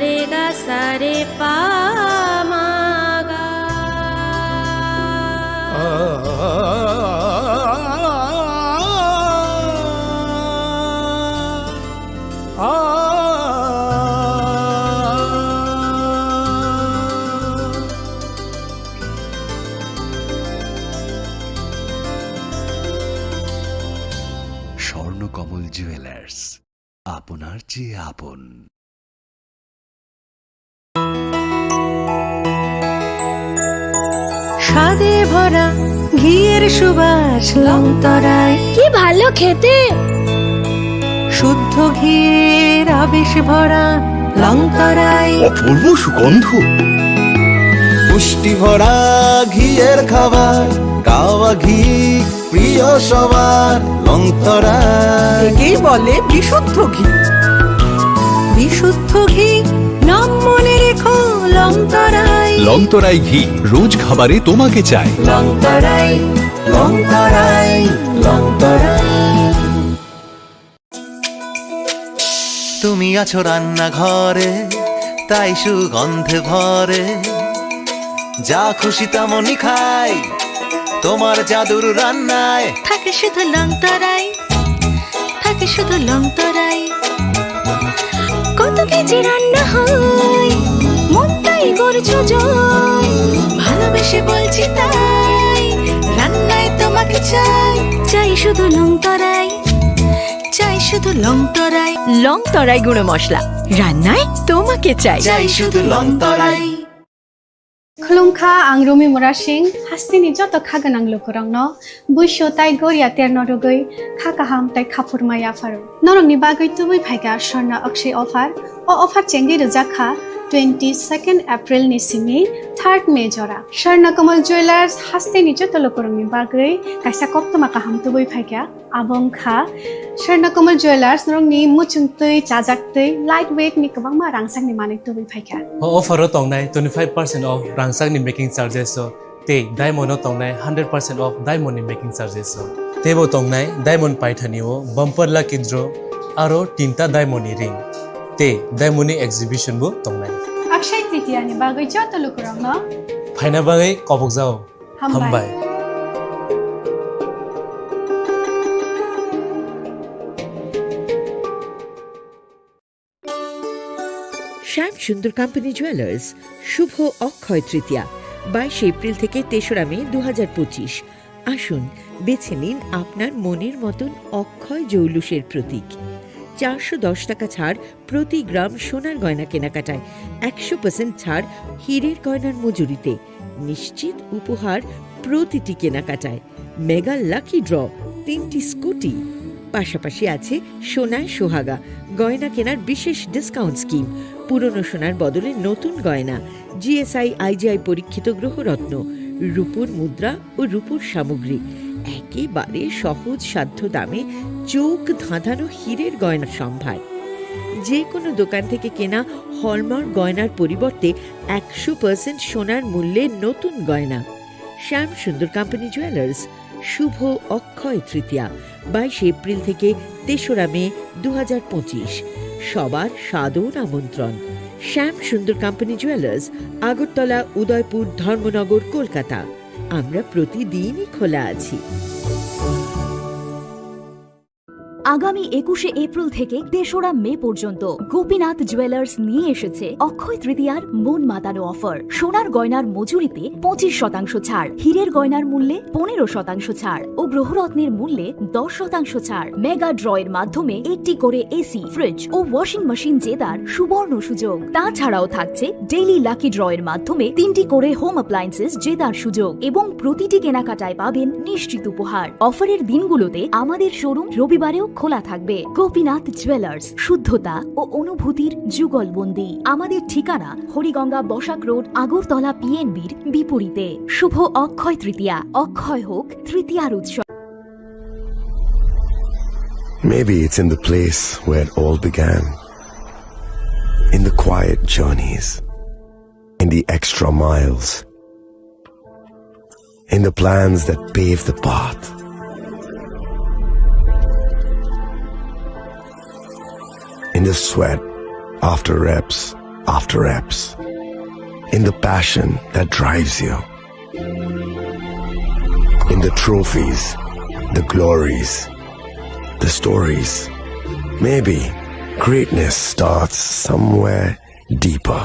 रे गा सा रे पा मा गा। স্বর্ণকমল জুয়েলার্স, আপনার চেয়ে আপন। স্বাদে ভরা ঘিয়ের সুবাস লংতরায়, কি ভালো খেতে। শুদ্ধ ঘিয়ের আবেশ ভরা লংতরায়, অপূর্ব সুগন্ধ। পুষ্টি ভরা ঘিয়ের খাবার, কাওয়া ঘি প্রিয় সবার লংতরায়। একেই বলে বিশুদ্ধ ঘি। বিশুদ্ধ ঘি নাম মনে রেখো লংতরায়। লংতরাই ঘি রোজ খাবারে তোমাকে চাই। লংতরাই লংতরাই লংতরাই। তুমি আছো রান্নাঘরে, তাই সুগন্ধে ভরে, যা খুশি তেমনই খাই তোমার জাদুর রান্নায়। থাকে শুধু লংতরাই, থাকে শুধু লংতরাই। কত কেজি রান্না হয়, মনটাই করছো জয়। ভালোবেসে বলছি তাই, রান্নায় তোমাকে চাই। চাই শুধু লংতরাই, চাই শুধু লংতরাই। লংতরাই গুঁড়ো মশলা, রান্নায় তোমাকে চাই। চাই শুধু লংতরাই। खुलुमखा आं रमि मुरासिं हास्तिनि जत खागोनां लोगोरांनो बुइसो ताइ गरिया तेरनो रुगै खा काहाम ताइ खाफुरमाय आफारो नरंनि बागै तुबै फाइगा स्वर्णा अक्षय अफार ओ अफार चेंगि रोजाखा 22 एप्रिल नि सिमि 3 मे जरा स्वर्णकमल ज्वेलार्स हास्तिनि जत लोगोरांनि बागै काइसा कप्तमा काहाम तुबै फाइगा आबंखा स्वर्णकमल ज्वेलार्स नरंनि मुचुंतै चाजाक्तै लाइट वेट नि गोबांमा रांसांनि माने तुबै फाइगा ऑफर तंनाय 25% ऑफ रांसांनि मेकिंग चार्जेस ते डायमंड तंनाय 100% ऑफ डायमंड मेकिंग चार्जेस तेबो तंनाय डायमंड पाइथानिओ बम्पर लकी ड्र आरो 3टा डायमंड रिंग ते डायमंड एग्जिबिशन बो तंनाय अक्षय तृतीया नि बागै जत लोगोरांनो फाइना बागै कबक जाओ हामबाय। শ্যাম সুন্দর কোম্পানি জুয়েলার্স শুভ অক্ষয় তৃতীয়া 22 এপ্রিল থেকে 3রা মে 2025। আসুন বেছে নিন আপনার মনের মতন অক্ষয় জৌলুসের প্রতীক। 410 টাকা ছাড় প্রতি গ্রাম সোনার গয়না কেনাকাটায়, 100% ছাড় হীরের গয়নার মজুরিতে, নিশ্চিত উপহার প্রতিটি কেনাকাটায়, মেগা লাকি ড্র 3টি স্কুটি। পাশাপাশি আছে সোনায় সোহাগা গয়না কেনার বিশেষ ডিসকাউন্ট স্কিম, পুরনো সোনার বদলে নতুন গয়না, জিএসআই আইজিআই পরীক্ষিত গ্রহরত্ন, রূপোর মুদ্রা ও রূপোর সামগ্রী, একেবারে সহজ সাধ্য দামে চোখ ধাঁধানো হীরের গয়নার সম্ভার। যে কোনো দোকান থেকে কেনা হলমার্ক গয়নার পরিবর্তে 100% সোনার মূল্যে নতুন গয়না। শ্যাম সুন্দর কোম্পানি জুয়েলার্স শুভ অক্ষয় তৃতীয়া 22 এপ্রিল থেকে 3রা মে 2025। সবার সাদর আমন্ত্রণ। শ্যাম সুন্দর কোম্পানি জুয়েলার্স, আগরতলা, উদয়পুর, ধর্মনগর, কলকাতা। আমরা প্রতিদিনই খোলা আছি। আগামী 21 এপ্রিল থেকে 3রা মে পর্যন্ত গোপীনাথ জুয়েলার্স নিয়ে এসেছে অক্ষয় তৃতীয়ার মন মাতানো অফার। সোনার গয়নার মজুরিতে 25% ছাড়, হীরের গয়নার মূল্যে 15% ছাড় ও গ্রহরত্নের মূল্যে 10% ছাড়। মেগা ড্রয়ের মাধ্যমে একটি করে এসি, ফ্রিজ ও ওয়াশিং মেশিন জেতার সুবর্ণ সুযোগ। তাছাড়াও থাকছে ডেইলি লাকি ড্রয়ের মাধ্যমে 3টি করে হোম অ্যাপ্লায়েন্সেস জেতার সুযোগ এবং প্রতিটি কেনাকাটায় পাবেন নিশ্চিত উপহার। অফারের দিনগুলোতে আমাদের শোরুম রবিবারেও খোলা থাকবে। গোপীনাথ জুয়েলার্স, শুদ্ধতা ও অনুভূতির যুগলবন্দি। আমাদের ঠিকানা হরিগঙ্গা বসাক রোড, আগরতলা পিএনবির বিপরীতে। শুভ অক্ষয় তৃতীয়া, অক্ষয় হোক তৃতীয়ার উৎসব। Maybe it's in the place where it all began, in the quiet journeys, in the extra miles, in the plans that pave the path. In the sweat after reps after reps, in the passion that drives you, in the trophies, the glories, the stories. Maybe greatness starts somewhere deeper,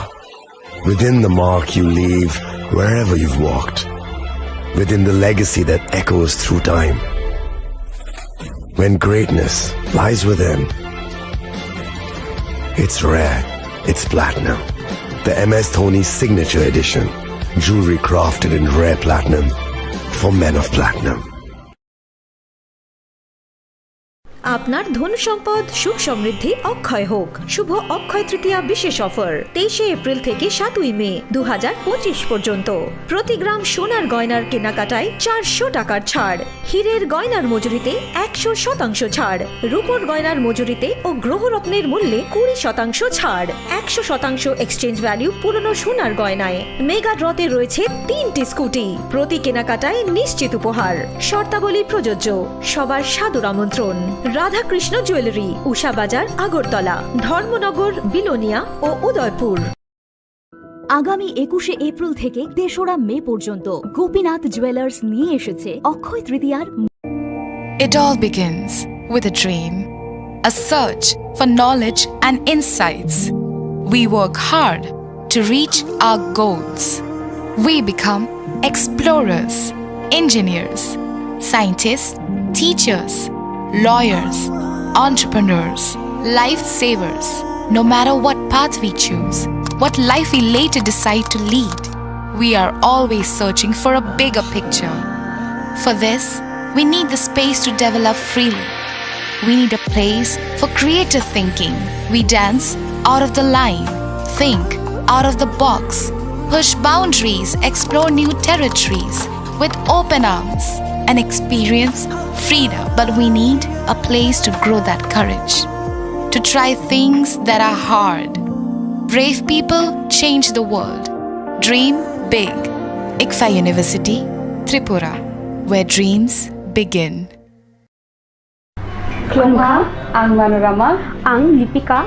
within the mark you leave wherever you've walked, within the legacy that echoes through time. When greatness lies within, it's rare, it's platinum. The MS Dhoni Signature Edition, jewelry crafted in rare platinum for men of platinum. আপনার ধন সম্পদ সুখ সমৃদ্ধি অক্ষয় হোক। শুভ অক্ষয় তৃতীয়া বিশেষ offer 23 April থেকে 7 মে 2025 পর্যন্ত। প্রতি গ্রাম সোনার গয়নার কেনাকাটায় 400 টাকার ছাড়, হীরের গয়নার মজুরিতে 100% ছাড়, রূপোর গয়নার মজুরিতে ও গ্রহরত্নের মূল্যে 20% ছাড়, 100% এক্সচেঞ্জ ভ্যালু পুরনো সোনার গয়নায়। মেগা ড্রতে রয়েছে 3টি স্কুটি, প্রতি কেনাকাটায় নিশ্চিত উপহার। শর্তাবলী প্রযোজ্য। সবার সাদর আমন্ত্রণ। রাধাকৃষ্ণ জুয়েলারি, উষা বাজার, আগরতলা, ধর্মনগর, বিলোনিয়া ও উদয়পুর। আগামী 21 এপ্রিল থেকে 3রা মে পর্যন্ত গোপীনাথ জুয়েলার্স নিয়ে এসেছে অক্ষয় তৃতীয়ার। It all begins with a dream, a search for knowledge and insights. We work hard to reach our goals. We become explorers, engineers, scientists, teachers, lawyers, entrepreneurs, lifesavers. No matter what path we choose, what life we later decide to lead, we are always searching for a bigger picture. For this, we need the space to develop freely. We need a place for creative thinking. We dance out of the line, think out of the box, push boundaries, explore new territories with open arms and experience freedom. But we need a place to grow that courage, to try things that are hard. Brave people change the world. Dream big. ICFA University, Tripura, where dreams begin. Klongka, ang Manorama, ang Lipika.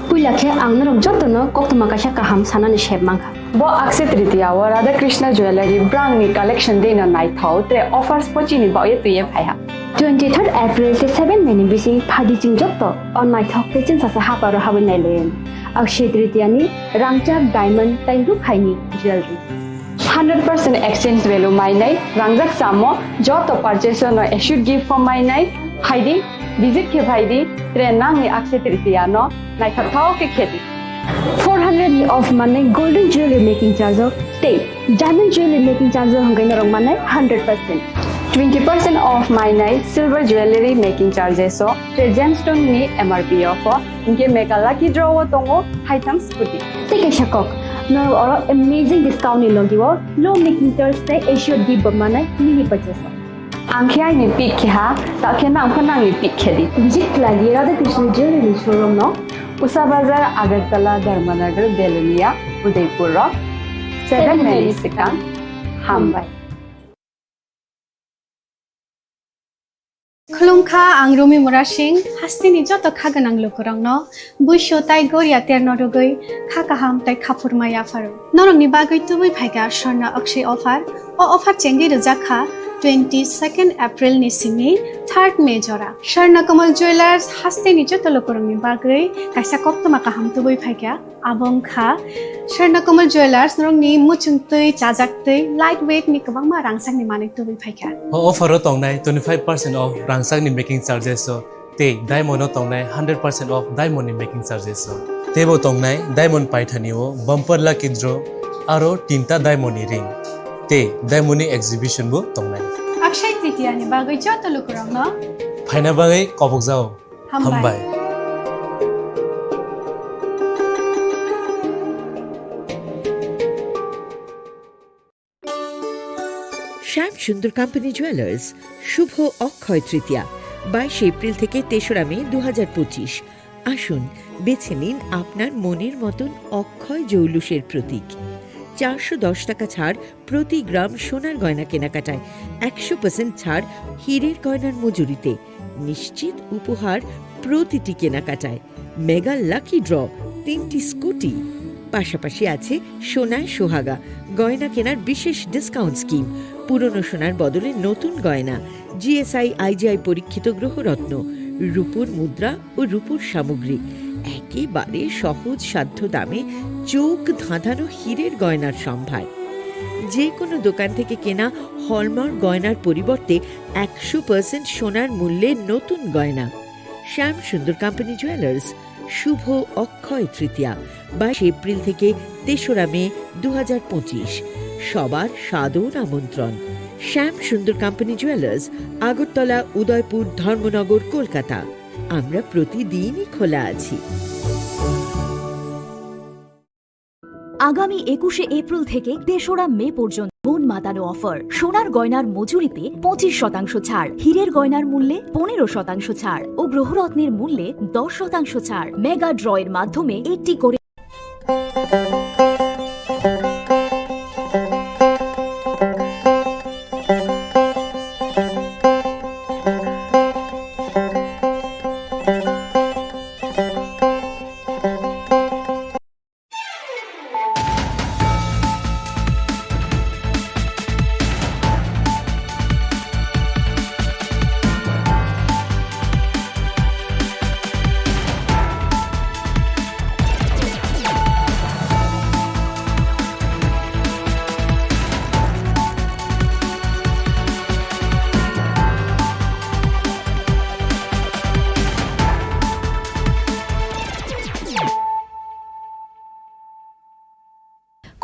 Pulakhe ang narong jotono koktuma kasha kaham sanani shebmangka. Bo Akshay Tritiya wa Radha Krishna Jewelry brand ni collection de na nai thau tre offers pochi ni ba ye tuye phaiha. 23rd April te 7 May ni bisi phadi jing jotto on nai thok te chin sa sa haparo hawen nai len. Akshay Tritiya ni rangchak diamond tai ru khaini jewelry. 100% exchange value mai nai rangjak samo joto purchase no should give for mai nai haidi visit ke bhaidi tre nang ni Akshay Tritiya no nai thau ke kheti. 400 of money golden jewelry making charge of te diamond jewelry making charge hangai narong manai 100%. 20% off my night silver jewelry making charges so gemstone ni MRP offer inke make a lucky draw tongo haitam scooty take a shakok no or amazing discount ni logiwo low making charge te issue di manai mini purchase angkhya ni pick kha ta khena angkhana ni pick khedi visit lagi Radha Krishna jewelry showroom no Usha Bazar, Agartala, Dharmanagar, Belonia, Udaipur, 7 milliseconds, Hambai. Khulungkha ang Rumi Murashing hastini joto khaganang lokorangno buisho tai goria ternodogoi khakaham tai khapurmaya faru norong ni bagoi tubui phaiga sorna akshay offer o offer chengi rejakha 22nd April ni simi 3rd May jora Sharna Kamal Jewelers hastini joto lokorang ni bagoi kaisa koptoma kaham tubui phaiga abong kha Sharna Kamal Jewelers norong ni muchungtui chajaktui lightweight ni kabangma rangsang ni manik tubui phaiga o offer ro tongnai 25% off rangsang ni making charges so te diamond no tongnai 100% off diamond ni making charges so tebo tongnai diamond paithani o bumper lucky draw aro tinta diamond ni ring te diamond ni exhibition bu tongnai Akshay Tritiya ni bagoi joto lokorangno phaina bagai kobok jao hambai শ্যাম সুন্দর company jewellers শুভ Akshaya Tritiya 22 April থেকে 3রা মে 2025। আসুন বেছে নিন আপনার মনের মতন অক্ষয় জৌলুসের প্রতীক। 410 টাকা ছাড় প্রতি গ্রাম সোনার গয়না কেনাকাটায়, 100% ছাড় হীরের গয়নার মজুরিতে, নিশ্চিত উপহার প্রতিটি কেনাকাটায়, মেগা লাকি ড্র 3টি স্কুটি, পাশাপাশি আছে সোনায় সোহাগা গয়না কেনার বিশেষ ডিসকাউন্ট স্কিম, পুরনো সোনার বদলে নতুন গয়না, জিএসআই আইজিআই পরীক্ষিত গ্রহরত্ন, রূপোর মুদ্রা ও রূপোর সামগ্রী, একেবারে সহজ সাধ্য দামে চোখ ধাঁধানো হীরের গয়নার সম্ভার। যে কোনো দোকান থেকে কেনা হলমার্ক গয়নার পরিবর্তে 100% সোনার মূল্যে নতুন গয়না। শ্যাম সুন্দর কোম্পানি জুয়েলার্স, শুভ অক্ষয় তৃতীয়া 22 এপ্রিল থেকে 3রা মে 2025। সবার সাদর আমন্ত্রণ। শ্যাম সুন্দর কোম্পানি জুয়েলার্স, আগরতলা, উদয়পুর, ধর্মনগর, কলকাতা। আমরা প্রতিদিনই খোলা আছি। আগামী 21শে এপ্রিল থেকে 3রা মে পর্যন্ত মন মাতানো অফার। সোনার গয়নার মজুরিতে 25% ছাড়, হীরের গয়নার মূল্যে 15% ছাড় ও গ্রহরত্নের মূল্যে 10% ছাড়। মেগা ড্রয়ের মাধ্যমে একটি করে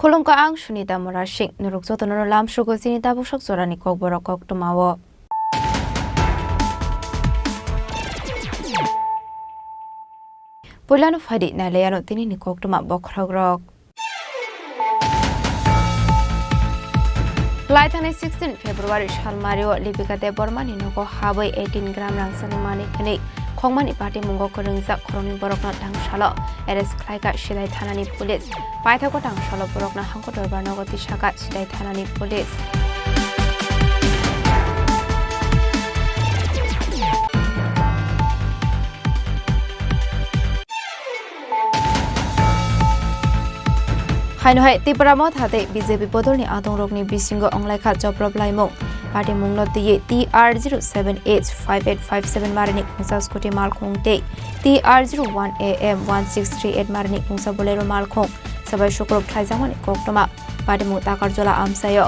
Khulumka ang Sunita Morashing, Nuruksoto Nolam Sugo Sinita Bushok Sorani Kokborok Koktumawo. Pulano Fadi Naleano Tinini Koktuma Bokragrok. Laitane 16 February Shalmario Lipika de Bormani Noko Hawaii 18 gram Rangsani Mani Kanik. Khongmani party mungo korengsa khoroni borokna tangshalo eres klaika shidai thanani police paithako tangshalo borokna hangko dorbar nogoti shaka shidai thanani police Haino hai Tripura mo thate BJP bodolni adongrokni bisingo onglai kha job laimong Party mungno tiye TR0785857 marani kungsa scooty malkhong te TR01AM 1638 marani kungsa bolero malkhong sabai shukrop thaijamani koktoma party mu takarjola amsayo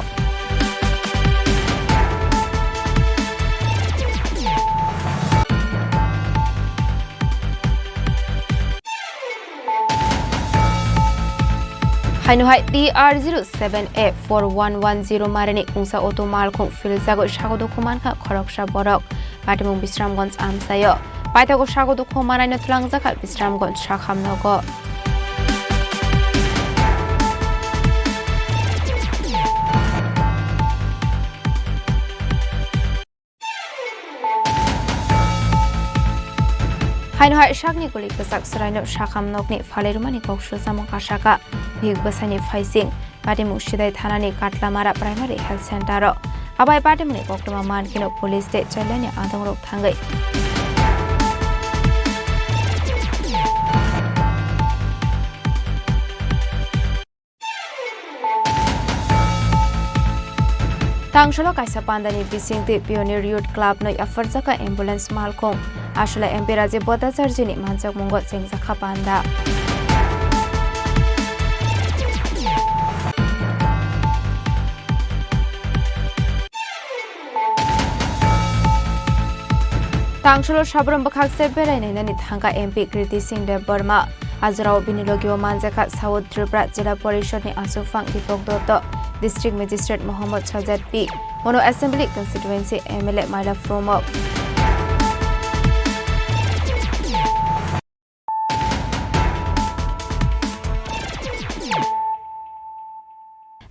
Haino hai TR07A4110 marani kungsa auto malkhong filzago shagodo khuman kha khoroksha borok patimung Bisramganj amsayo paitago shagodo khumanai no tlangja kha Bisramganj shakhamnogo Haino hai shakni kulik besak suraino shakhamnokni falerumani kokshu samong kashaka Big Basani Faising, Patimu Shidai Thanani Katlamara Primary Health Center, Abai Patimuni Koktuma Mankino Police State Chalania Adongrok Tangai. Tangsholo Kaisa Pandani Bising the Pioneer Youth Club no Afarzaka Ambulance Malkong, Ashula Empirazi Bota Sarjini Mansak Mungo Singzaka Panda. Tangsholo Shabram Bakak Sebera in the Nithanga MP Kriti Singh de Burma, Azrao Binilogio Manzaka, South Tripura, Jilla Porishoni Asufang Dipok Dotto, District Magistrate Mohammad Shazad P, Mono Assembly Constituency MLA Maila Fromo.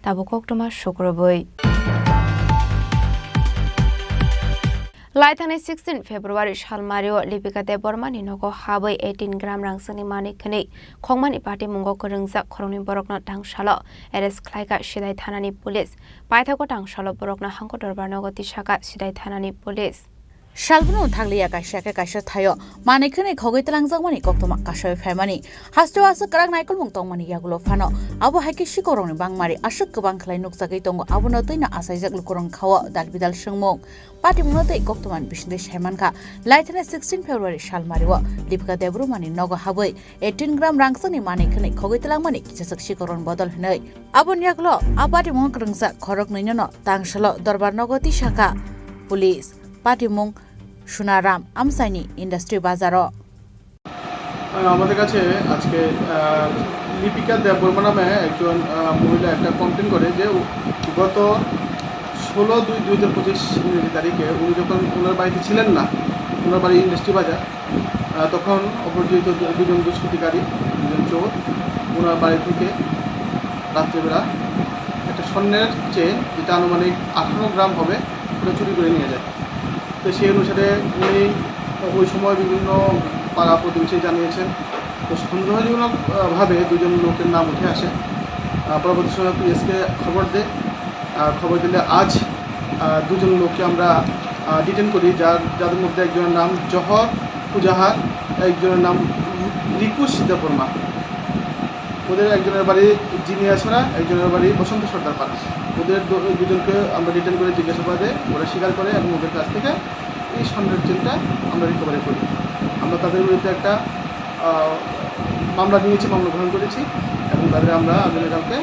Tabukok Toma Shukroboy. Laitane 16 February Shalmario Lipika de Bormani Nogo Hawaii 18 gram Rangsani Mani Kani Khongmani party mungo korengsa khoroni borokna tangshalo eres klaika shidai thanani police paithako tangshalo borokna hangko dorbar nogoti shaka shidai thanani police Shalbunu Taglia Kashaka Kasha Tayo, Manikani Kogitalang Zamani Koktoma Kasha Famani, Hastoasa Karang Michael Mungtomani Yagulo Fano, Abu Hakishi Korong Bangmari, Ashuk Banklai Nuksakitong, Abunotina Asaisak Lukurong Kawa, Dalbidal Shungmong, Patimote Koktoman Bishndish Hemanka, Lighten 16 February Shalmariwa, Lipka Debrumani Nogo Haboy, 18 gram Rangsani Manikani Kogitalang Mani, Kisak Shikoron Bodol Hne, Abun Yaglo, Abatimong Krungsa, Korok Nino, Tangshalo, Dorbar Nogoti Shaka, Police. পাটিমুং সোনারাম আমসাইনি industry বাজারও আমাদের কাছে আজকে লিপিকা দেববর্মা নামে একজন মহিলা একটা কমপ্লেন করে যে গত 16/2/2025 ইংরেজি তারিখে উনি যখন ওনার বাড়িতে ছিলেন না, ওনার বাড়ি ইন্ডাস্ট্রি বাজার, তখন অপরিচিত দুজন দুষ্কৃতিকারী, দুজন চোর ওনার বাড়ি থেকে রাত্রিবেলা একটা স্বর্ণের চেন, যেটা আনুমানিক 18 গ্রাম হবে, ওটা চুরি করে নিয়ে যায়। তো সেই অনুসারে উনি ওই সময় বিভিন্ন পাড়া প্রতিবেশী জানিয়েছেন। তো সন্দেহজনকভাবে দুজন লোকের নাম উঠে আসে। পরবর্তী সময় পুলিশকে খবর দিলে আজ দুজন লোককে আমরা ডিটেন করি, যাদের মধ্যে একজনের নাম জহর পুজাহার, একজনের নাম রিকুশ দেববর্মা। ওদের একজনের বাড়ি জিনিয়াছড়া, একজনের বাড়ি বসন্ত সর্দার পাড়া। ওদের দুজনকে আমরা রিটার্ন করে জিজ্ঞাসাবাদে ওরা স্বীকার করে এবং ওদের কাছ থেকে এই স্বর্ণের চেনটা আমরা রিকভারি করি। আমরা তাদের বিরুদ্ধে একটা মামলা নিয়েছি, মামলা গ্রহণ করেছি এবং তাদের আমরা আগামীকালকে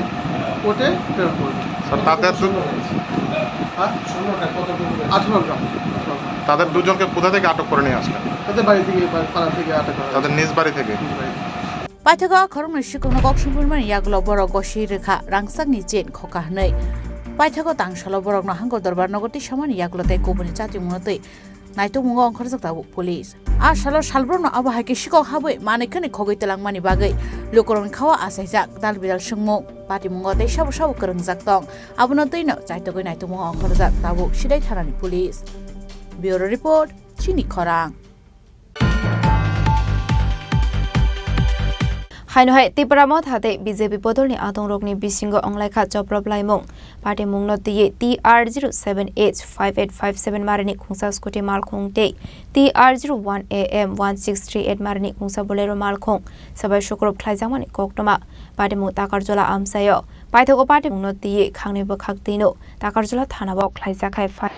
কোর্টে প্রেরণ করব। তাদের দুজনকে কোথা থেকে আটক করে নিয়ে আসলেন? তাদের বাড়ি থেকে, পাড়া থেকে আটক করা। তাদের নিজ বাড়ি থেকে? Paithaga Korong Shikong Gokshumurman Yaglo Borok Goshi Rika Rangsak Nijin Kokahnei. Paithago Tangshalo Borok Nahango Dorbar Nogoti Shaman Yaglote Kobuni Chati Munote. Naito Mungo Korzata Police. Ashalo Shalbrono Abahaki Shiko Habu, Manikani Kogitelang Mani Bagay, Lukoron Kawa Asaisak, Dalbidal Shungmo, Pati Mungo de Shabu Shabu Kurung Zaktong, Abunotino, Zaitogo Naito Mungo Korzat Tabu, Shidai Tarani Police. Bureau Report, Chini Khorang. Hainohai Tipramot hate BJP Podolni Atong Rokni Bisingo Onglekha Joprop Laimong Party Mungno T TR07H5857 Marani Kungsa Scooty Malkong Day TR01AM 1638 Marani Kungsa Bolero Malkong Sabai Shukrop Klaisamani Koktoma Party Mutakarjola Amsayo Paitoko Party Mungno T Kangnibo Kaktino Takarjola Tanabo Klaisakai 5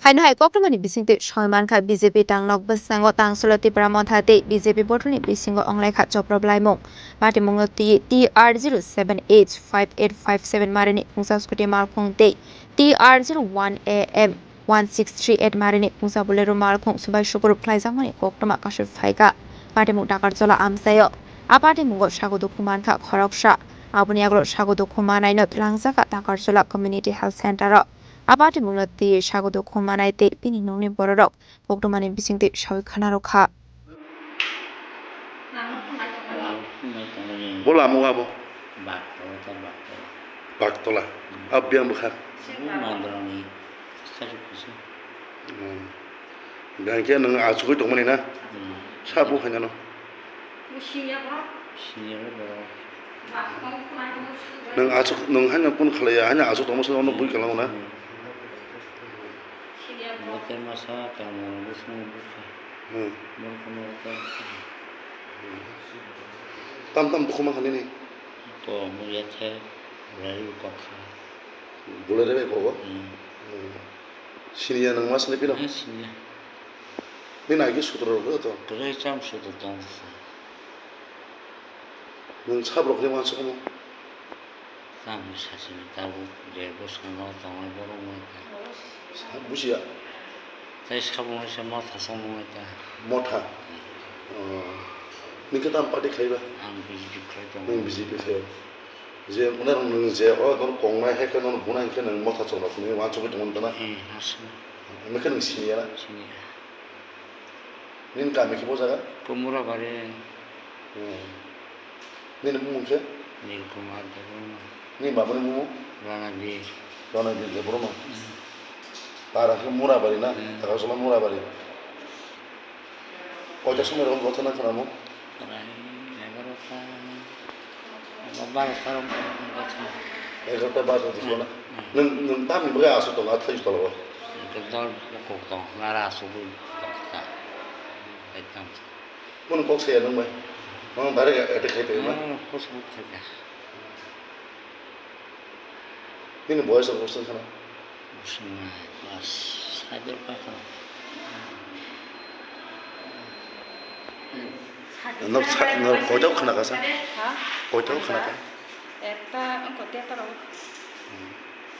Hainohai Koktomani Bisingte Shoimanka BJP Tangnok Basango Tangsolo Tipramot hate BJP Botoni Bisingo Onglekha Joprop Laimong Party Mungno TR07H5857 Marini Kungsa Scooty Malkong Day TR01AM 1638 Marini Kungsa Bolero Malkong Subai Shukur Klaisamani Koktoma Kashu Faika Party Mutakarjola Amsayo A Party Mungo Shagodo Kumanka Khoroksha Abuniaglo Shagodo Kumanai Not Langsaka Takarjola Community Health Center Aparte Mulati Shagodo Kumanaite Pinini Borok, Poktomani Bisingte Shawikanarokha. Bola Muabo Baktola, Abian Bukhar. Gankian and Azuku Domanina Sabu Hanano. Nung Azuk Nung Hana Punklea, Hana Azuk almost on the Bukalona. Tam Tam Bukuma Hanini. boleh deh kok. Sini ya nang mas nih piro? Sini. Ini naik sutra kok tuh. Keren jam sudah tahu. Nang sabrok nih masuk kamu. Kamu sasini tahu dia bos kenal tahu baru mereka. Busia. Saya sekarang masih mau tasong mereka. Motha. Ni kita empat dek kaya. Ambisi dikaya. Nang bisi kaya. Je benar nang je nang kongnai hek nang bunai ke nang motha chong nak ni wan chong ke teman tanah. Asli. Mereka nang sini ya. Sini. Nin kami kibo jaga? Pemurah bare. Nin mungkin? Nin kumar dulu. Nin bapak ni mumu? Rana di. Rana di dapur mah. Parah ke murah bari na, tak usah murah bari. Kau cakap semua orang kau tenang kenamu? Kerai, negara apa? Babar sekarang kau. Negara babar tu semua. Nung tamu berapa asal tu nggak tahu itu loh. Kedal kau tahu, nara subuh. Hitam. Mun kau saya nung mai. Nung dari ada kereta mai. Kau sebut saja. Ini boy sebut sana. Semua mas hadir pakai. Nung kau jauh kena kasa? Kau jauh kena kasa? Eta engkau dia tahu.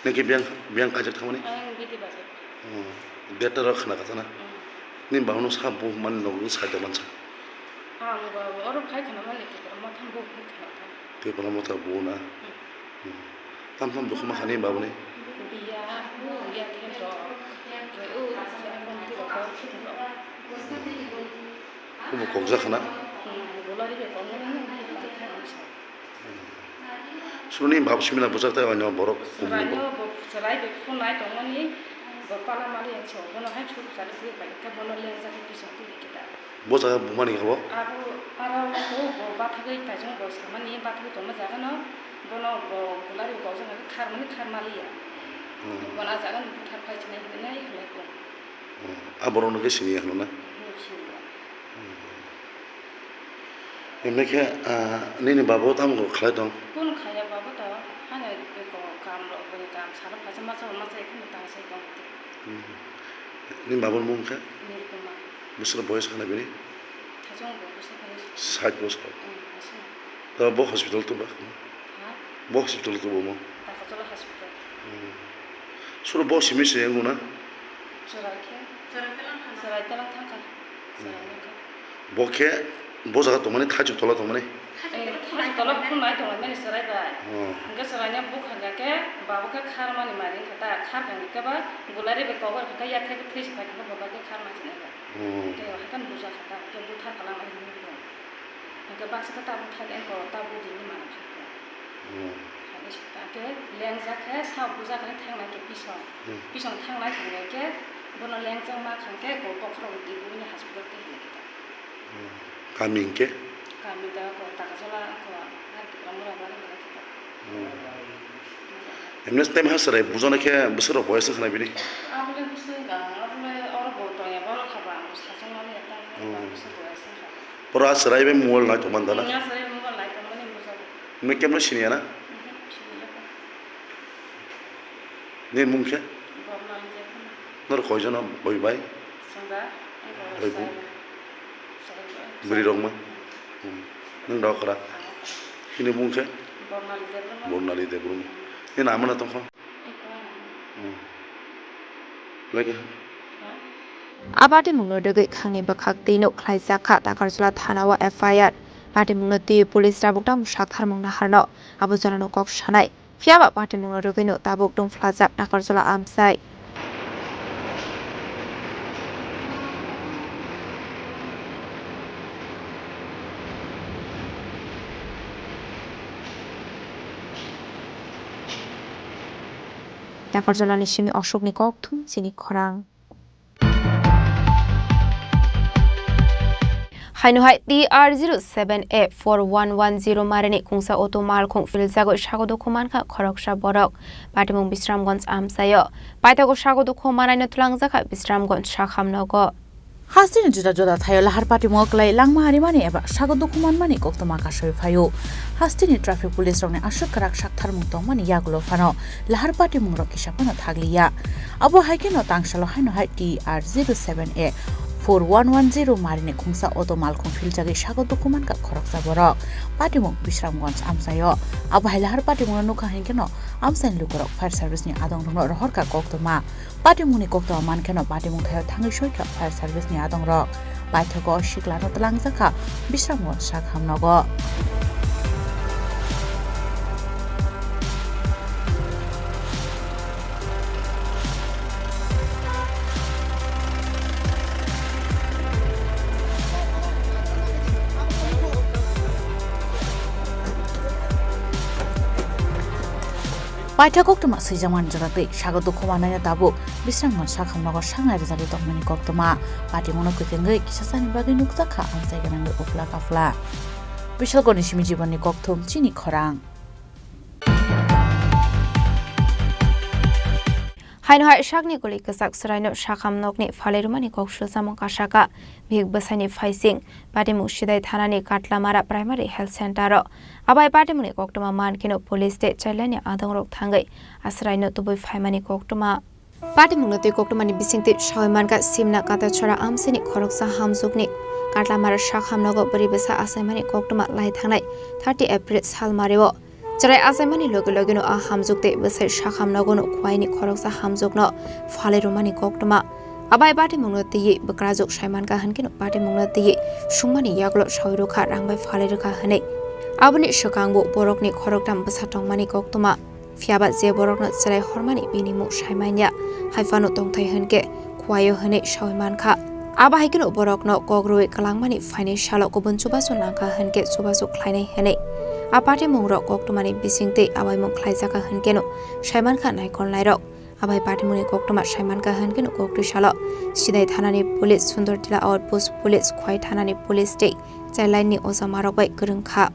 Nih biang kajak kamu ni? Gitu bahasa. Dia tahu kena kasa na? Nih bangun sabu man nong saja man sa. Enggak orang kaya kena mana itu kalau mau tambuh kena. Dia kalau mau tabu na. Tam buku makan ni bawa ni. Dia kena. Kamu kau jauh kena? Sebenarnya bapak sih mina besar tu orang borok. Serai pun naik tonggon ni. Bapak lama dia cakap, bono hai cukup sari tu, kita bono lihat sakit pisau tu kita. Bos saya bukan ni kau? Aku bapak tu kita jeng bos, sama ni bapak tu cuma jangan no, bono gulari kau jangan khar mali ya. Bono jangan bukan kai cina ini ni aku. Aboron ke sini ya nona? Ini ke ni bapak tamu kau kelai dong? Pun kaya bapak tu, hanya kau kamlo, beri kam, sahaja masa itu kita masih kau. Ni bapak mungkin? Mirkumah. Besar boy sekarang ni? Tajung besar. Saat bos kau. Tapi boh hospital tu bah? Boh hospital tu boh mo? Tak betul hospital. Suruh boh sini sih yang mana? Serai telang tangkal. Boh ke? Boh jaga tu mana? Tajuk tola tu mana? Tajuk tola pun naik tu mana serai dah. Enggak serainya bukan ke, bawa ke khar mana marin kata khar kan ke bah, gulari bekobar kata ya ke fish pakai ke bawa ke khar macam ni. Ke kan buza kata ke buta kalau macam ni tu. Ke baksa kata buta ke ko tabu di ni mana kata. Habis kata ke lengza ke sah buza kan thang naik ke pisau thang naik ke bono lengza makan ke ko pokro di bunya hospital ke ni kita. Kami ke? Kami dah ko tak salah ko hari kita mula balik kita. Emnes tem hasrai buzona ke besar boy sekarang ni? Aku le besar kan, aku le orang bodoh ya baru khabar, sekarang mana ya tak besar boy sekarang. Pero hasrai be mual na tu mandana? Nya hasrai mual na tu mana besar. Mereka mana sini ya na? Ni mungkin? Nor kau jana boy boy? Boy bu? Beri dong mah? Neng dah kera? Ini mungkin? Bornali deh belum. Ini nama na tongkong? Lagi? Abadi mengelola kangen bekak tino klai zakat takar jelat hanawa FIR. Abadi mengerti polis tabuk dam syakthar mengnaharno. Abu jalan ukok shanai. Fiaba abadi mengelola no tabuk dum flazak takar jelat amsai. Takar jelat ni simi Ashok ni kok tu Chini Khorang. Hainu TR07A4110 marani kungsa auto mal kung filzago shagodo kuman ka khoroksa borok patimung Bisramganj amsayo paitago shagodo kumanai no tulangzaka Bisramganj shakham nogo Hastin juda juda thayo lahar party moklai langma hari mani eba sago dokuman mani koktoma kasoi phayo. Hastin traffic police rokne ashok karak sakthar mungtong mani yagulo phano lahar party mungrok kisapano thagliya. Abo haike no tangsalo haino hai TR07A 4110 marine khungsa auto malkhung filjagi sago dokuman ka khoroksa borok patimung Bisramganj amsayo abo hailahar patimung nukha henkeno amsain lukorok fire service ni adong rok rohor ka koktoma patimung ni koktoma mankeno patimung thayo thangi soika fire service ni adong rok paithago shiklano tlangjaka Bisramganj sakhamnogo Paitha koktoma seijaman jagate sago dokumananya tabo Bisramganj sakhamnogo sangnai rijali tongmani koktoma patimungno kutengai kisasani bagai nukjaka amsai ganangai ufla kafla Bishalgoni simi jibonni kokthum Chini Khorang Haino hai shakni guli kasak saraino shakam nokni falerumani kokshul samong kasaka big basani faising patimu shidai thanani katlamara primary health center abai patimuni koktoma mankino police te chailani adongrok thangai asraino tuboi faimani koktoma patimu te koktomani bisingte shawaimanka simna kata chora amsini khoroksa hamsukni katlamara shakham nogo baribasa asaimani koktoma lai thangnai 30 April salmarewo Jarai asaimani logo a hamjukte besai shakham nagono khwaini khoroksa hamjukno falerumani koktoma abai bati mungno tiyi bakrajok saiman ka hankino bati mungno tiyi sungmani yaglo shawirukha rangbai falerukha hane abuni shokangbo borokni khoroktam besatongmani koktoma fiaba je borokno jarai hormani binimu saimanya haifano tongthai hanke khwayo hane shawaimankha aba haikino borokno kogroi kalangmani financial kobunchubaso nangka hanke chubaso khlainai hane Aparte mungrok koktomani bisingte abai mung khlaijaka hankeno Saiman Khan naikon lairok abai party muni koktoma Saiman Khan hankeno kokri shala sidai thanani police Sundordila outpost police khwai thanani police te chailai ni osamarok bai kurungkha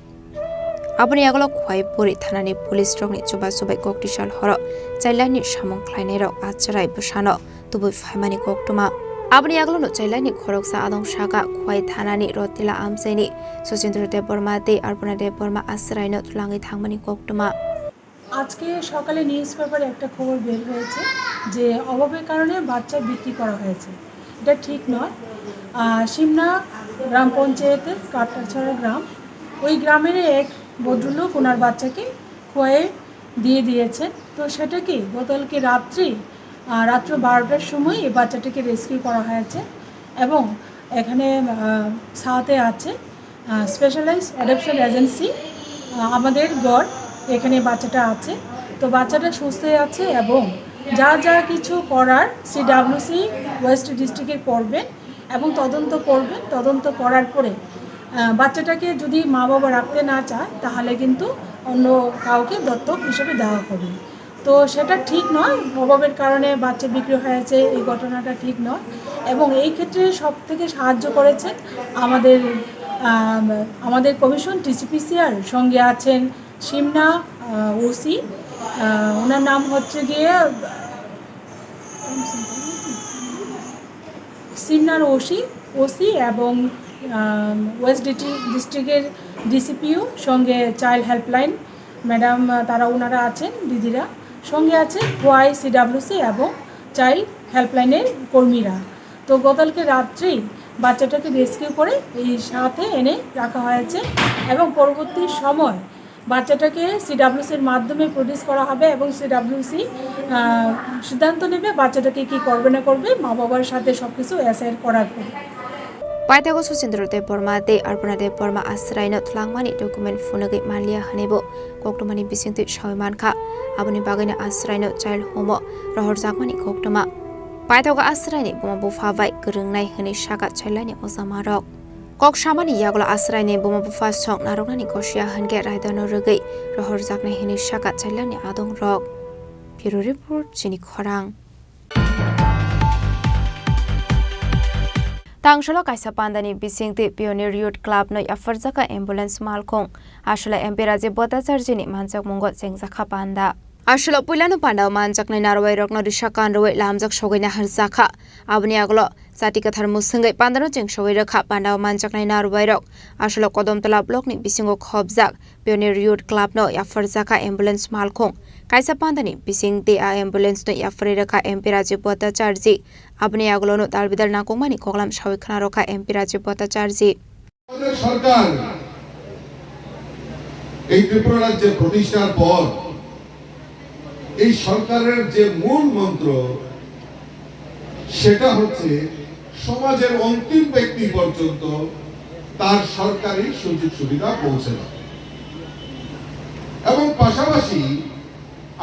aboni agolo khwai puri thanani police rokni chuba chubai kokri shal horo chailai ni samong khlainai rok achrai busano tubui faimani koktoma Abni aglo no chailai ni khoroksa adong shaka khwai thanani rotila amsaini Sochendra Dev Burma te Arpana Dev Burma asrai no tulangai thangmani koktoma আজকে সকালে news পেপারে একটা খবর বের হয়েছে যে অভাবের কারণে বাচ্চা বিক্রি করা হয়েছে এটা ঠিক নয় সিমনা গ্রাম পঞ্চায়েতের কাটাছড়া গ্রাম ওই গ্রামের এক ভদ্রলোক ওনার বাচ্চাকে খোয়ে দিয়ে দিয়েছেন তো সেটা কি গতকালকে রাত্র 12টার সময় এই বাচ্চাটাকে রেস্কিউ করা হয়েছে এবং এখানে সাথে আছে স্পেশালাইজড অ্যাডপশন এজেন্সি আমাদের গড় এখানে বাচ্চাটা আছে তো বাচ্চাটা সুস্থ আছে এবং যা যা কিছু করার সিডব্লিউসি ওয়েস্ট ডিস্ট্রিক্টে করবেন এবং তদন্ত করার পরে বাচ্চাটাকে যদি মা বাবা রাখতে না চায় তাহলে কিন্তু অন্য কাউকে দত্তক হিসেবে দেওয়া হবে তো সেটা ঠিক নয় অভাবের কারণে বাচ্চা বিক্রি হয়েছে এই ঘটনাটা ঠিক নয় এবং এই ক্ষেত্রে সবথেকে সাহায্য করেছে আমাদের কমিশন টিসিপিসিআর সঙ্গে আছেন সিমনা ওসি ওনার নাম হচ্ছে গিয়ে সিমনার ওসি এবং ওয়েস্ট ডিস্ট্রিক্টের ডিসিপিও সঙ্গে চাইল্ড হেল্পলাইন ম্যাডাম ওনারা আছেন দিদিরা সঙ্গে আছে খোয়াই সিডব্লিউসি এবং চাইল্ড হেল্পলাইনের কর্মীরা তো গতকালকে রাত্রেই বাচ্চাটাকে রেস্কিউ করে এই সাথে এনে রাখা হয়েছে এবং পরবর্তী সময় বাচ্চাটাকে সিডব্লিউসির মাধ্যমে প্রডিউস করা হবে এবং সিডব্লিউসি সিদ্ধান্ত নেবে বাচ্চাটাকে কি করবে না করবে মা বাবার সাথে সবকিছু অ্যাসাইন করার পর Paitago Sochendra Dev Burma te Arpana Dev Burma asrai no thlangmani document funagai malia hanebo koktomani bisingte shawaimankha aboni bagaina asrai no child home rohor jakmani koktoma Paitago asrai ni boma bufa vai gurungnai hini shaka chailani osamarok Kok shamani yagla asrai ni boma bufa song naroknani kosia hange raidano rugai rohor jaknai hini shaka chailani adong rok Bureau Report Chini Khorang Tangshalo kaisa pandani bisingte Pioneer Youth Club no afarjaka ambulance malkhong ashla emperaje botajarjini manjak mungo chengjakha panda ashla puilano panda manjak nai narwai rokno rishakan roi lamjak sogaina harjakha aboni aglo sati kathar musungai pandano chengsoi rakha pandao manjaknai narwairok asolo Kodomtala block ni bisingo khobjak Pioneer Youth Club no yafarjaka ambulance malkhong kaisa pandani bising te a ambulance no yafari rakha MP Rajiv Bhattacharji aboni aglo no dalbidal nakongmani koklam sawikhana rakha MP Rajiv Bhattacharji সরকার এই ত্রিপুরা রাজ্যের প্রতিষ্ঠার পর এই সরকারের যে মূল মন্ত্র সেটা হচ্ছে সমাজের অন্তিম ব্যক্তি পর্যন্ত তার সরকারি সুযোগ সুবিধা পৌঁছে দেওয়া এবং পাশাপাশি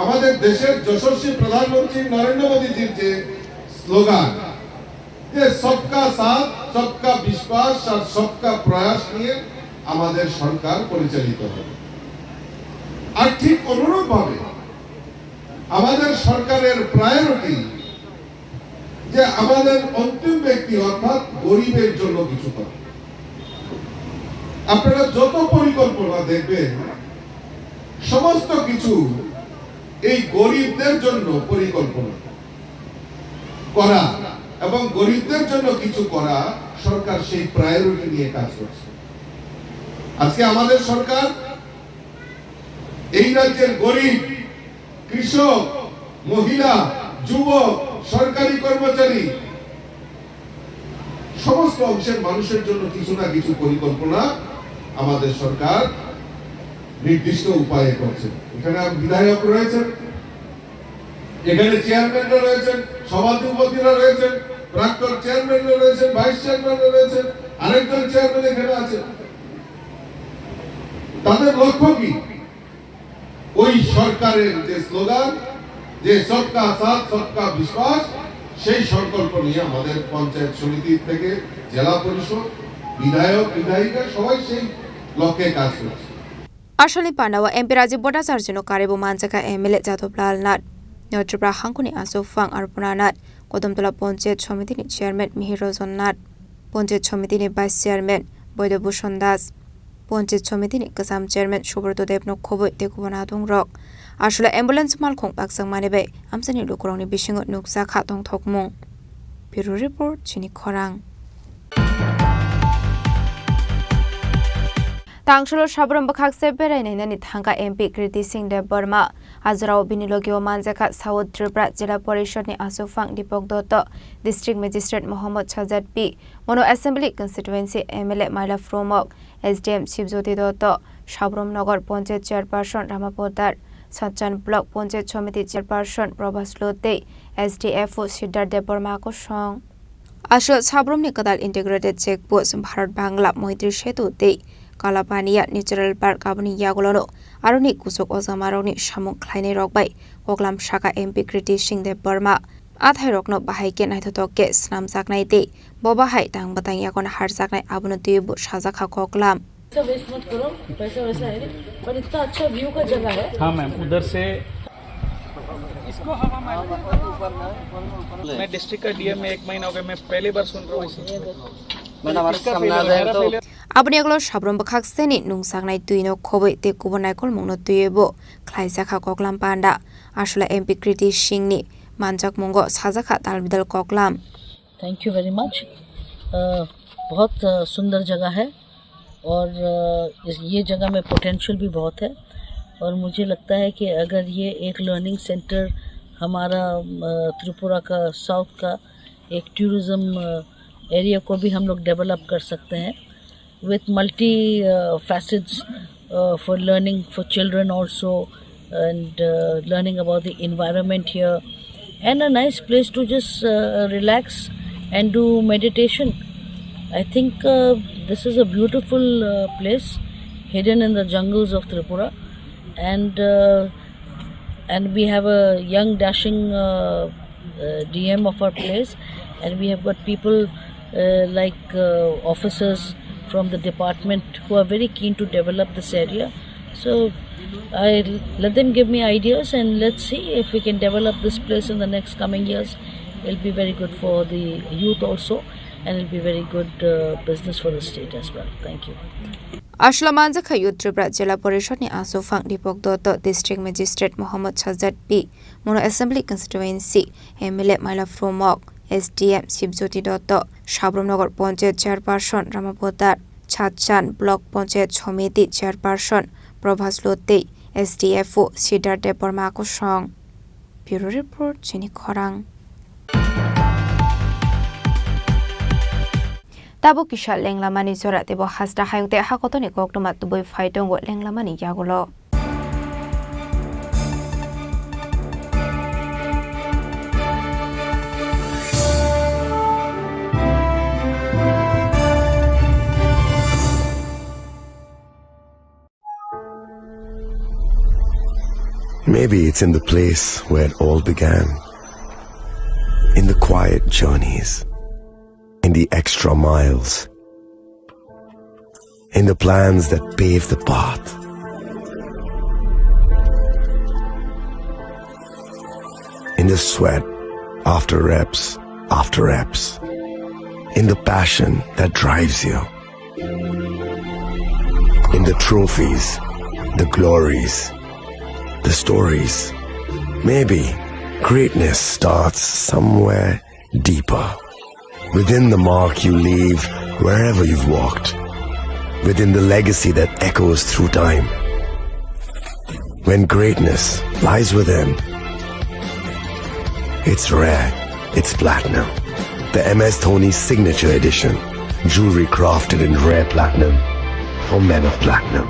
আমাদের দেশের যশস্বী প্রধানমন্ত্রী নরেন্দ্র মোদীজির যে স্লোগান যে সবকা সাথ সবকা বিশ্বাস আর সবকা প্রয়াস নিয়ে আমাদের সরকার পরিচালিত হবে আর ঠিক অনুরূপভাবে আমাদের সরকারের প্রায়োরিটি যে আমাদের অন্তিম ব্যক্তি অর্থাৎ গরিবের জন্য কিছু করা আপনারা যত পরিকল্পনা দেখবেন সমস্ত কিছু এই গরিবদের জন্য পরিকল্পনা করা এবং গরিবদের জন্য কিছু করা সরকার সেই প্রায়োরিটি নিয়ে কাজ করছে আজকে আমাদের সরকার এই রাজ্যের গরিব কৃষক মহিলা যুবক সরকারি কর্মচারী সমস্ত অংশের মানুষের জন্য কিছু না কিছু পরিকল্পনা আমাদের সরকার নির্দিষ্ট উপায়ে করছে এখানে বিধায়ক রয়েছেন এখানে চেয়ারম্যানরা রয়েছেন সভাপতিরা রয়েছেন প্রাক্তন চেয়ারম্যানরা রয়েছেন ভাইস চেয়ারম্যানরা রয়েছেন আরেকজন চেয়ারম্যান এখানে আছেন তাদের লক্ষ্য কি ওই সরকারের যে স্লোগান যে সবকা সাথ সবকা বিশ্বাস সেই সংকল্প নিয়ে আমাদের পঞ্চায়েত সমিতি থেকে জেলা পরিষদ বিধায়ক বিধায়িকা সবাই সেই লক্ষ্যে কাজ করছে আসলে পান্ডাওয়া MP Rajiv Bhattacharji no karebo manjaka MLA Jatoblal Nat Tripura Hangkuni Asofang Arpuna Nat Kodomtala Panchayat Samiti ni Chairman Mihirojan Nat Panchayat Samiti ni Vice Chairman Boydobhushan Das Panchayat Samiti ni Kasam Chairman Subrata Dev no Khoboi Tekubanatung Rock আসলে ambulance মালখং পাকসাং মানেবে আমসানি লোকরংনি বিসিং নুকসা খাতং থকমং bureau report চিনি খরাং Tangsholo Shabram Bakakse Berenani Tanga MP Kriti Singh de Burma, Azrao Binilogio Manzaka South Tripura Jila Porishad ni Asofang Dipok Dotto, District Magistrate Mohammed Chazat P, Mono Assembly Constituency MLA Maila Fromok, SDM Chibjoti Dotto, Shabram Nagar Panchayat Chairperson Ramapodar, Sachan Block Panchayat Samiti Chairperson Probas Lote, SDFO Siddhar de Burma ko Song. Ashot Shabram ni Kadal Integrated Checkpost Bharat Bangla Moitri Setu Te. Kalapania Natural Park Aboni Yagolo, Aroni Kusok Ozamaroni Shamuk Kleine Rockby, Oklam Shaka MP Kriti Singh de Burma, Adhairokno Bahaiken Naitoke, Snam Saknaite, Boba Haitang Batang Yakon Harsaknai Abunutu Shazaka Koklam. Waste मत करो पैसा वैसा है पर इतना अच्छा view का जगह है हाँ मैम उधर से इसको हवा मैं डिस्ट्रिक्ट का डीएम में 1 महीना हो गया मैं पहली बार सुन रहा हूँ Aboni aglo Shabram Bakakseni Nungsangnai Tuino Khoboi te Kubonaikol Mono Tuyebo, Klaisaka Koklam Panda, Ashla MP Kriti Singni, Manjak Mongo, Sazaka Dalbidal Koklam. Thank you very much. बहुत सुंदर जगह है और ये जगह में पोटेंशियल भी बहुत है और मुझे लगता है कि अगर ये एक लर्निंग सेंटर हमारा त्रिपुरा का साउथ का एक टूरिज़्म एरिया को भी हम लोग डेवलप कर सकते हैं with multi facets for learning for children also and learning about the environment here and a nice place to just relax and do meditation. I think this is a beautiful place hidden in the jungles of Tripura and we have a young dashing DM of our place and we have got people like officers from the department who are very keen to develop this area. So I let them give me ideas and let's see if we can develop this place in the next coming years. It'll be very good for the youth also and it'll be very good business for the state as well. Thank you. Ashlamanja Youth Tripura Jila Porishad ni Asofang Dipok Dotto, District Magistrate Mohammed Chazat P, Mono Assembly Constituency, MLA Maila Fromok, SDM Shibjyoti Dutta Sabramnagar panchayat chairperson রামাপোদার ছাদচান block panchayat samiti chairperson Prabhas লত্তে SDFO সিডার দেববর্মা আকর্ষণ bureau report চিনি খরাং Tabo kisha lenglamani zora tebo hasda hayungte hakotoni koktomat tuboi faitongo lenglamani yagulo. Maybe it's in the place where it all began, in the quiet journeys, in the extra miles, in the plans that pave the path. In the sweat after reps, in the passion that drives you, in the trophies, the glories, the stories. Maybe greatness starts somewhere deeper. Within the mark you leave wherever you've walked. Within the legacy that echoes through time. When greatness lies within, it's rare, it's platinum. The MS Dhoni Signature Edition. Jewelry crafted in rare platinum for men of platinum.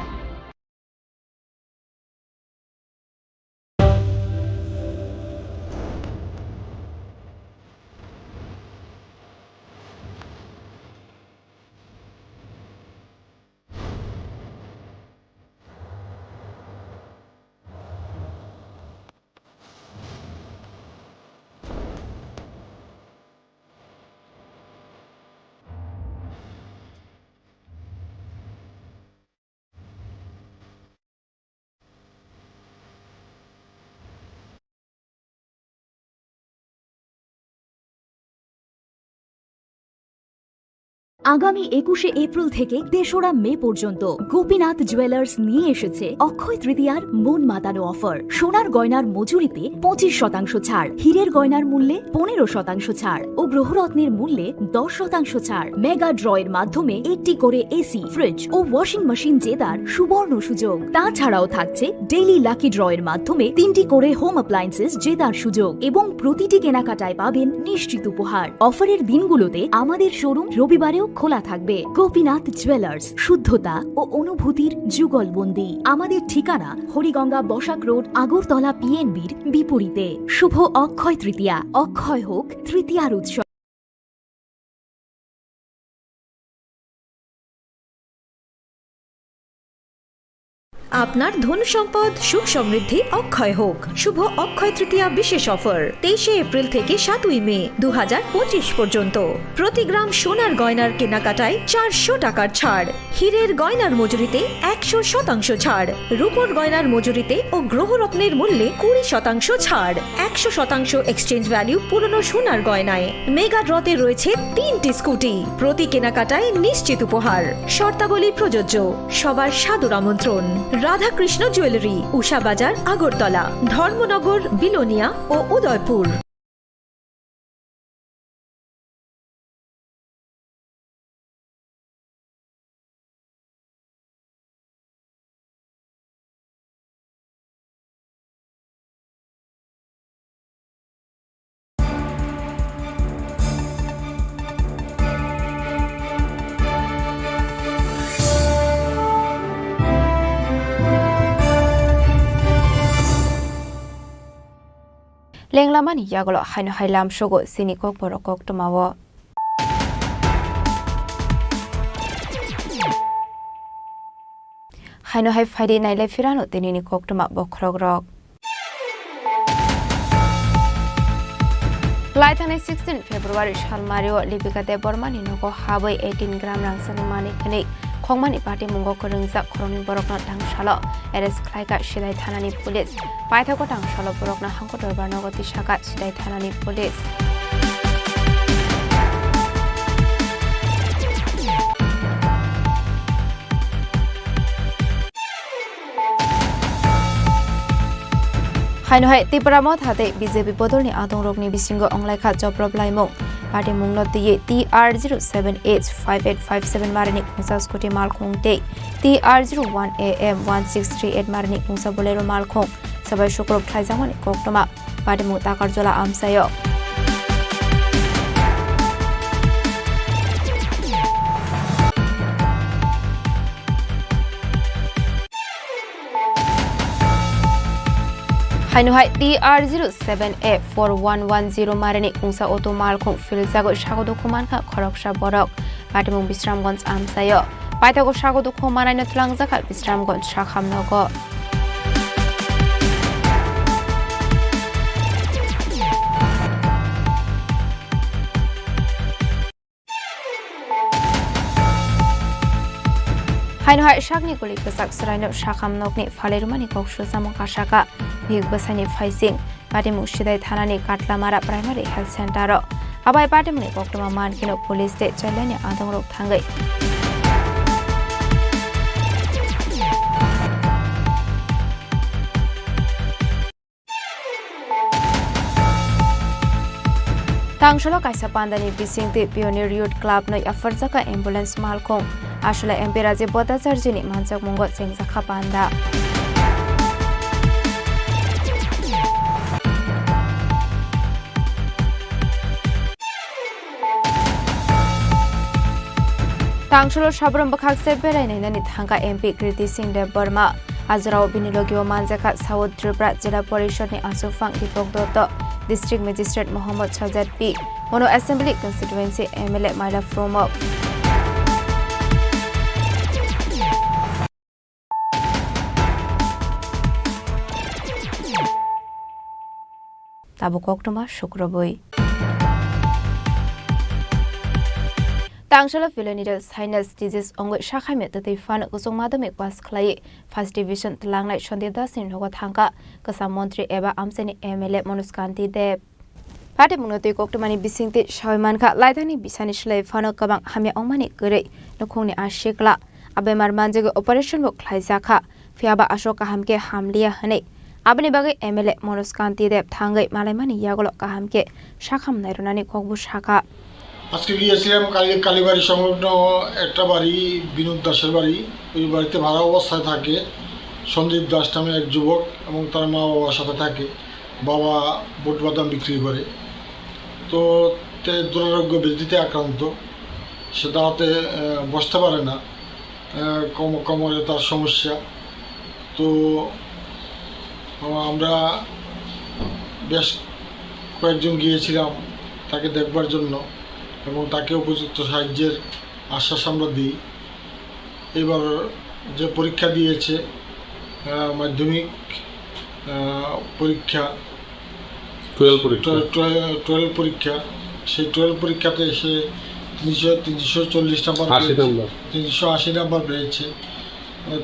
আগামী ২১শে April থেকে ৩রা মে পর্যন্ত Gopinath jewellers নিয়ে এসেছে অক্ষয় তৃতীয়ার মন মাতানো offer. সোনার গয়নার মজুরিতে ২৫% ছাড়, হীরের গয়নার মূল্যে ১৫% ছাড় ও গ্রহরত্নের মূল্যে 10% ছাড়। মেগা ড্রয়ের মাধ্যমে একটি করে এসি, ফ্রিজ ও ওয়াশিং মেশিন জেতার সুবর্ণ সুযোগ। তাছাড়াও থাকছে ডেইলি লাকি ড্রয়ের মাধ্যমে ৩টি করে হোম অ্যাপ্লায়েন্সেস জেতার সুযোগ এবং প্রতিটি কেনাকাটায় পাবেন নিশ্চিত উপহার। অফারের দিনগুলোতে আমাদের শোরুম রবিবারেও খোলা থাকবে। গোপীনাথ জুয়েলার্স, শুদ্ধতা ও অনুভূতির যুগলবন্দি। আমাদের ঠিকানা হরিগঙ্গা বসাক রোড, আগরতলা PNBর বিপরীতে। শুভ অক্ষয় তৃতীয়া, অক্ষয় হোক তৃতীয়ার উৎসব। আপনার ধন সম্পদ সুখ সমৃদ্ধি অক্ষয় হোক। শুভ অক্ষয় তৃতীয়া বিশেষ অফার 23শে এপ্রিল থেকে 7ই মে 2025 পর্যন্ত। প্রতি গ্রাম সোনার গয়নার কেনাকাটায় 400 টাকার ছাড়, হীরের গয়নার মজুরিতে 100% ছাড়, রূপোর গয়নার মজুরিতে ও গ্রহরত্নের মূল্যে 20% ছাড়, 100% এক্সচেঞ্জ ভ্যালু পুরনো সোনার গয়নায়। মেগা ড্রতে রয়েছে 3টি স্কুটি, প্রতি কেনাকাটায় নিশ্চিত উপহার। শর্তাবলী প্রযোজ্য। সবার সাদর আমন্ত্রণ। রাধাকৃষ্ণ জুয়েলারি, উষা বাজার, আগরতলা, ধর্মনগর, বিলোনিয়া ও Udaipur. Lenglamani yagolo haino hailam shogo Chini Khorang Tripura. Haino hai faidi nailai firano tenini koktuma bokrogrok. Laithane 16 February Shalmario Lipika Debormani Nogo Habai 18 gram rangsani mani kani Khongmani party mungo korungsa Promotional Tangshalo Eres Klaika Shidai Thanani Police Paithako Tangshalo Borokna Hangko Dorbarnogo Tishaka Shidai Thanani Police Hainohai Tripura Hate BJP Bodolni Adongrokni Bisingo Onlaika Joproplaimong Party Mungno TR0785857 Marnik Musa Scotty Malkong Day TR01AM 1638 Marnik Musa Bolero Malkong Sabai Shukro Klaizamani Koktoma Party Mutakarjola Amsayo Hainohai TR07A4110 Marani Kungsa Auto Malkong Filzago Shagodo Kumanka Khoroksha Borok Patimung Bisramgons Amsayo Paitago Shagodo Kumana Nutlangzaka Bisramgons Shakhamnogo Hainohai Shagni Kulik Besak Seraino Shakam Nokni Falerumani Kokshu Samokashaka Big Basani Faising Patimu Shidai Thanani Katlamara Primary Health Center Abai Patimuni Koktuma Mankino Police State Chalania Adongrok Tangai Tangsholo Kaisa Pandani Bisingti Pioneer Youth Club no Afarzaka Ambulance Malkong Ashula Empiraje Bota Sarjini Mansak Mungo Sengzaka Panda Tangsholo Shabram Bakak Seberai Nani Thanga MP Kriti Singh De Burma Azrao Binilogio Manzaka South Tripura Jila Porishod ni Asufang Dipok Dotto District Magistrate Mohammad Shahzad P. Mono Assembly Constituency MLA Maila Fromo. Tabu Koktoma Shukrabui. Tangshala Philonidal Sinus Disease Ongwe Shakhamet that they found Gusong Madame was Clay, First Division Langlai Shondidas in Hogatanga, Kasamontri Eva Amseni MLA Monuskanti de Pate Munote Koktomani Bisingti Shawimanka, Lightani Bisanishla Fano Kabang Hamia Omani Gure, Nokoni Ashikla, Abemar Manjego Operation Book Klaizaka, Fiaba Ashoka Hamke Hamlia Hane, Abanibagi MLA Monuskanti de Tangai Malemani Yagolo Kahamke, Shakam Nairunani Kokbushaka. আজকে গিয়েছিলাম কালীবাড়ি সংলগ্ন একটা বাড়ি বিনোদ দাসের বাড়ি ওই বাড়িতে ভাড়া অবস্থায় থাকে সন্দীপ দাস নামে এক যুবক এবং তার মা বাবার সাথে থাকে বাবা বুট বাদাম বিক্রি করে তো দুরারোগ্য ব্যাধিতে আক্রান্ত সে দাঁড়াতে বসতে পারে না কোমরে তার সমস্যা তো আমরা বেশ কয়েকজন গিয়েছিলাম তাকে দেখবার জন্য এবং তাকে উপযুক্ত সাহায্যের আশ্বাস আমরা দিই এবার যে পরীক্ষা দিয়েছে মাধ্যমিক পরীক্ষা 12 পরীক্ষা সেই 12 পরীক্ষাতে এসে 340 নাম্বার 380 নাম্বার পেয়েছে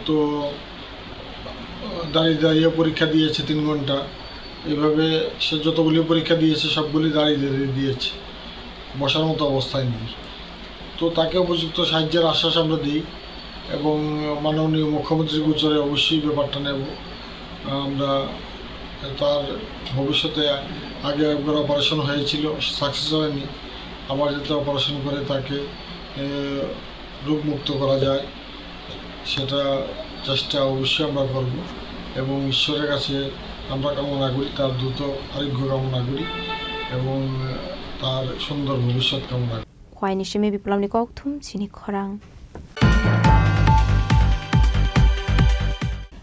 তো দাঁড়িয়ে পরীক্ষা দিয়েছে 3 ঘন্টা এইভাবে সে যতগুলি পরীক্ষা দিয়েছে সবগুলি দাঁড়িয়ে দিয়েছে বসার মতো অবস্থায় নেই তো তাকে উপযুক্ত সাহায্যের আশ্বাস আমরা দিই এবং মাননীয় মুখ্যমন্ত্রীর গোচরে অবশ্যই ব্যাপারটা নেব আমরা তার ভবিষ্যতে আগে একবার অপারেশন হয়েছিল সাকসেস হয়নি আবার যাতে অপারেশন করে তাকে রোগমুক্ত করা যায় সেটা চেষ্টা অবশ্যই আমরা করব এবং ঈশ্বরের কাছে আমরা কামনা করি তার দ্রুত আরোগ্য কামনা করি এবং তার সুন্দর ভবিষ্যৎ কামনা করি Khoini Shimi Biplamni Kokthum Chini Khorang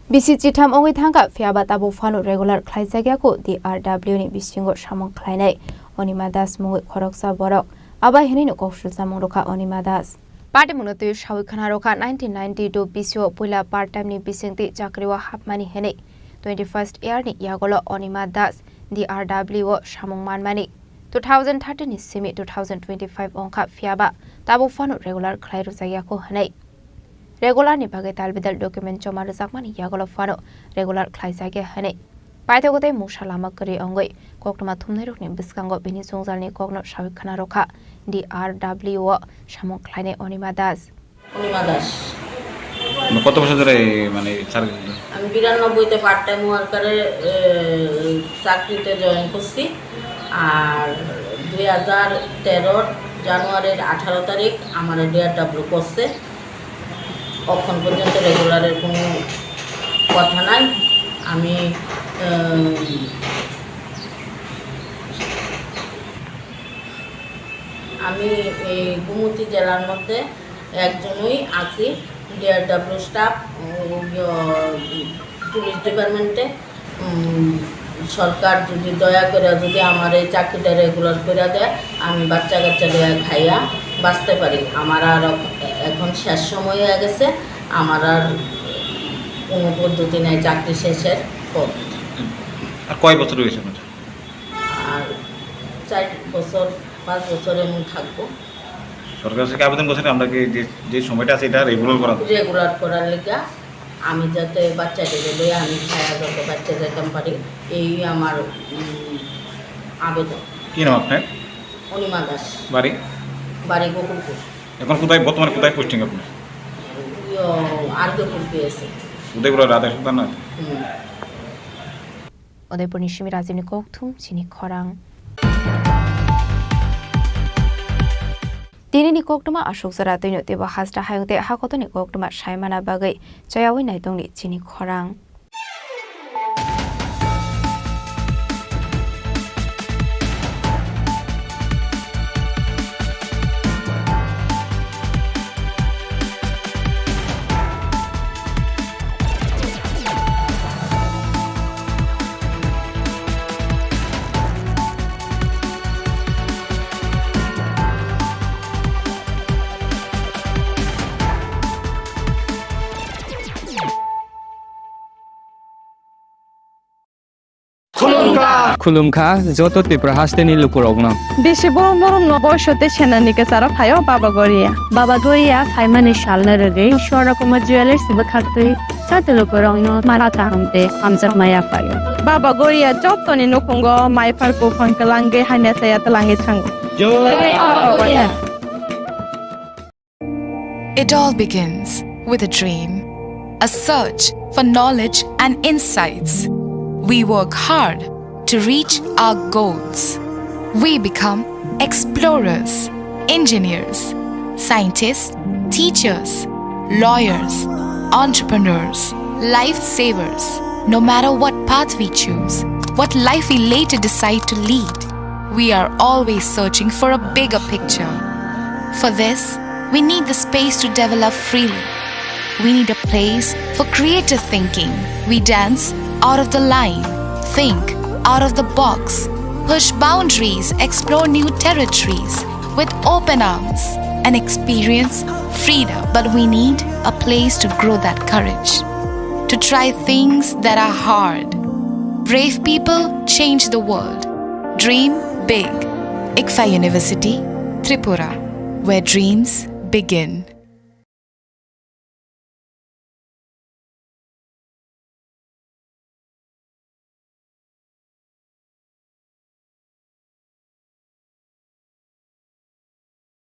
BC Chitam Ongi Thanga Fiaba Tabu Fano regular Klaizagako DRW ni Bisingo Shamong Klainai Onimadas Mungi Khoroksa Borok Abai Henino Kokshu Samongroka Onimadas Pate Munotu Shawi Khanaroka 1992 BCO Pula part-time ni Bisingti Chakriwa Hapmani Hene 21st year ni Yagolo Onimadas DRW Shamong Manmani 2013 ni Simi 2025 Onka Fiaba Tabu Fano regular Klairu Zayako Hanai Regular ni Bagai Talbidal document Chomaru Zakmani Yagolo Fano regular Klaizage Hanai Paitogote Mushalama Kuri Ongoi Koktoma Tumneruk ni Biskango Bini Songzal ni Kogno Shawi Khanaroka DRW Shamong Klaine Onimadas কত বছর ধরে মানে আমি 92 তে part time ওয়ার্কারে চাকরিতে join করছি। আর 2013 জানুয়ারির 18 তারিখ আমার DRW করছে। এখন পর্যন্ত রেগুলারের কোনো কথা নাই। আমি এই গুমতি জেলার মধ্যে একজনই আছি DRW স্টাফ পুলিশ ডিপার্টমেন্টে। সরকার যদি দয়া করে যদি আমার এই চাকরিটা রেগুলার করে দেয়, আমি বাচ্চা কাচ্চা দেয়া খাইয়া বাঁচতে পারি। আমার আর এখন শেষ সময় হয়ে গেছে, আমার আর কোনো পদ্ধতি নেই চাকরি শেষের পর। আর কয় বছর হয়েছে আপনার? আর 4 বছর 5 বছর এমন থাকবো। সরকার থেকে আবেদন করছেন আমরা কি যে সময়টা আছে এটা রেগুলার করার লেগা আমি যাতে বাচ্চাদের লইয়া আমি খায়া যাতে বাচ্চা যেতাম পারি, এই আমার আবেদন। কি নাম আপনার? অনিমা দাস। বাড়ি গোকুলপুর। এখন বর্তমানে কোথায় পোস্টিং আপনার? আর্যপুর পেয়েছে। উদয়পুরের রাধা সুলতান না? Udaipur निशिमी राजीवनि kokthum Chini Khorang Dinini koktuma ashok zara tino teba hasra hayungte hakotoni koktuma shaimana bagai chayawi naitongni Chini Khorang खुलुमखा जत त्रिपुरा हास्टेनि लुकुरगना बेसे बरम बरम न बयसते सेनानिके सारा फायो बाबा गोरिया फाइमानि सालना रगे शरकुमा ज्वेलर्स बखातै साते लुकुरगनो माराता हमते हमजर माया फायो बाबा गोरिया जतनि नखंग माइफारको फंकलांगे हाने साया तलांगे थांगो It all begins with a dream, a search for knowledge and insights. We work hard to reach our goals. We become explorers, engineers, scientists, teachers, lawyers, entrepreneurs, lifesavers. No matter what path we choose, what life we later decide to lead, we are always searching for a bigger picture. For this, we need the space to develop freely. We need a place for creative thinking. We dance out of the line, think out of the box, push boundaries, explore new territories with open arms and experience freedom. But we need a place to grow that courage, to try things that are hard. Brave people change the world. Dream big. ICFA University, Tripura, where dreams begin.